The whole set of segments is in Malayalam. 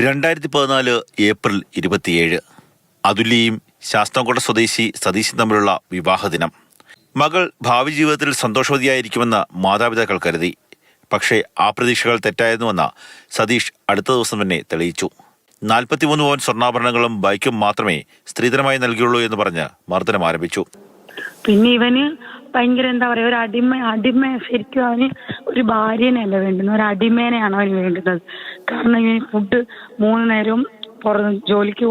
2014 ഏപ്രിൽ 27 അതുല്യയും ശാസ്താംകോട്ട സ്വദേശി സതീശും തമ്മിലുള്ള വിവാഹദിനം. മകൾ ഭാവി ജീവിതത്തിൽ സന്തോഷവതിയായിരിക്കുമെന്ന് മാതാപിതാക്കൾ കരുതി. പക്ഷേ ആ പ്രതീക്ഷകൾ തെറ്റായിരുന്നുവെന്ന് സതീഷ് അടുത്ത ദിവസം തന്നെ തെളിയിച്ചു. 43 പവൻ സ്വർണ്ണാഭരണങ്ങളും ബൈക്കും മാത്രമേ സ്ത്രീധനമായി നൽകിയുള്ളൂ എന്ന് പറഞ്ഞ് മർദ്ദനം ആരംഭിച്ചു. പിന്നെ ഇവന് ഭയങ്കര എന്താ പറയാ, ഒരു അടിമ ശരിക്കും അവന് ഒരു ഭാര്യനെയല്ല വേണ്ടുന്നത്, ഒരു അടിമേനെയാണ് അവന് വേണ്ടുന്നത്. കാരണം ഇവന് ഫുഡ് 3 നേരവും ജോലിക്ക്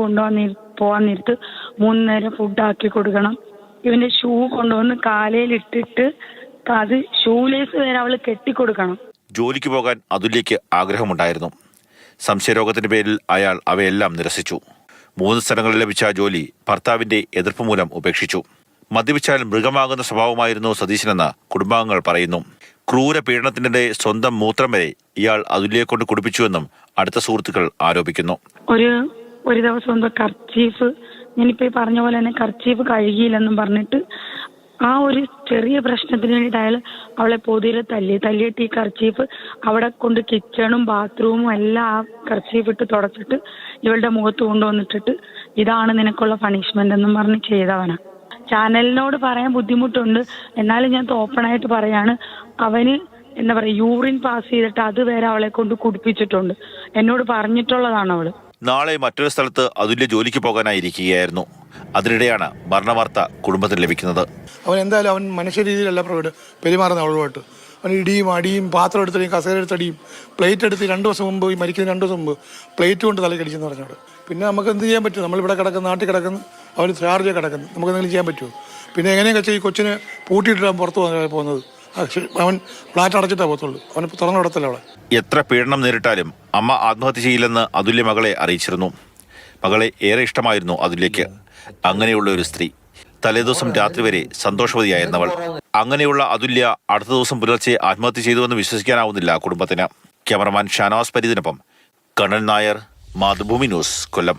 പോവാൻ നേരത്ത് 3 നേരം ഫുഡ് ആക്കി കൊടുക്കണം. ഇവന്റെ ഷൂ കൊണ്ടുവന്ന് കാലയിൽ ഇട്ടിട്ട് അത് ഷൂലേസ് വരെ അവള് കെട്ടിക്കൊടുക്കണം. ജോലിക്ക് പോകാൻ അതുല്യയ്ക്ക് ആഗ്രഹമുണ്ടായിരുന്നു. സംശയരോഗത്തിന്റെ പേരിൽ അയാൾ അവയെല്ലാം നിരസിച്ചു. 3 സ്ഥലങ്ങളിൽ ലഭിച്ച ജോലി ഭർത്താവിന്റെ എതിർപ്പ് മൂലം ഉപേക്ഷിച്ചു. മദ്യപിച്ചാൽ മൃഗമാകുന്ന സ്വഭാവമായിരുന്നു സതീശനെന്ന് കുടുംബാംഗങ്ങൾ പറയുന്നു. ക്രൂര പീഡനത്തിനിടെ സ്വന്തം മൂത്രം വരെ ഇയാൾ അതുല്യയെ കൊണ്ട് കുടിപ്പിച്ചുവെന്നും അടുത്ത സുഹൃത്തുക്കൾ ആരോപിക്കുന്നു. ഒരു ദിവസം എന്തോ കർച്ചീഫ്, ഞാനിപ്പോ പറഞ്ഞ പോലെ തന്നെ കർച്ചീഫ് കഴുകിയില്ലെന്നും പറഞ്ഞിട്ട് ആ ഒരു ചെറിയ പ്രശ്നത്തിന് വേണ്ടിയിട്ട് അയാൾ അവളെ പൊതിരെ തല്ലിയിട്ട് ഈ കർച്ചീഫ് അവിടെ കൊണ്ട് കിച്ചണും ബാത്റൂമും എല്ലാം ആ കർച്ചീഫ് ഇട്ട് തുടച്ചിട്ട് ഇവളുടെ മുഖത്ത് കൊണ്ടുവന്നിട്ടിട്ട് ഇതാണ് നിനക്കുള്ള പണിഷ്മെന്റ് എന്നും പറഞ്ഞ് ചെയ്തവനാ. ചാനലിനോട് പറയാൻ ബുദ്ധിമുട്ടുണ്ട്, എന്നാലും ഞാൻ ഓപ്പണായിട്ട് പറയാണ്, അവന് എന്താ പറയാ യൂറിൻ പാസ് ചെയ്തിട്ട് അത് വരെ അവളെ കൊണ്ട് കുടിപ്പിച്ചിട്ടുണ്ട്. എന്നോട് പറഞ്ഞിട്ടുള്ളതാണ് അവള്. നാളെ മറ്റൊരു സ്ഥലത്ത് അതുല്യ ജോലിക്ക് പോകാനായിരിക്കുകയായിരുന്നു. അതിനിടെയാണ് മരണവാർത്ത കുടുംബത്തിന് ലഭിക്കുന്നത്. അവൻ എന്തായാലും അവൻ മനുഷ്യ രീതിയിലല്ല പെരുമാറുന്ന അവളുമായിട്ട്. അവൻ ഇടിയും അടിയും, പാത്രം എടുത്തടിയും, കസേര എടുത്തടിയും, പ്ലേറ്റ് എടുത്ത് 2 ദിവസം മുമ്പ്, മരിക്കുന്ന 2 ദിവസം മുമ്പ് പ്ലേറ്റ് കൊണ്ട് തലക്കടിച്ചെന്ന് പറഞ്ഞോട്. പിന്നെ നമുക്ക് എന്ത് ചെയ്യാൻ പറ്റും? നമ്മളിവിടെ കിടക്കുന്ന, നാട്ടിൽ കിടക്കുന്നു, അവന് ചാർജ് കിടക്കുന്നു, നമുക്ക് എന്തെങ്കിലും ചെയ്യാൻ പറ്റുമോ? പിന്നെ എങ്ങനെയൊക്കെ വെച്ചാൽ ഈ കൊച്ചിനെ പൂട്ടിയിട്ടാണ് പുറത്ത് പോകുന്നത്. അവൻ ഫ്ലാറ്റ് അടച്ചിട്ടാണ് പോകത്തുള്ളൂ, അവന് തുറന്നു വിടത്തില്ല അവളെ. എത്ര പീഡനം നേരിട്ടാലും അമ്മ ആത്മഹത്യ ചെയ്യില്ലെന്ന് അതുല്യ മകളെ അറിയിച്ചിരുന്നു. മകളെ ഏറെ ഇഷ്ടമായിരുന്നു അതുല്യയ്ക്ക്. അങ്ങനെയുള്ള ഒരു സ്ത്രീ, തലേദിവസം രാത്രി വരെ സന്തോഷവതിയായിരുന്നവൾ. അങ്ങനെയുള്ള അതുല്യ അടുത്ത ദിവസം പുലർച്ചെ ആത്മഹത്യ ചെയ്തുവെന്ന് വിശ്വസിക്കാനാവുന്നില്ല കുടുംബത്തിന്. ക്യാമറമാൻ ഷാനവാസ് പരീതിനൊപ്പം കണ്ണൻ നായർ, മാതൃഭൂമി ന്യൂസ്, കൊല്ലം.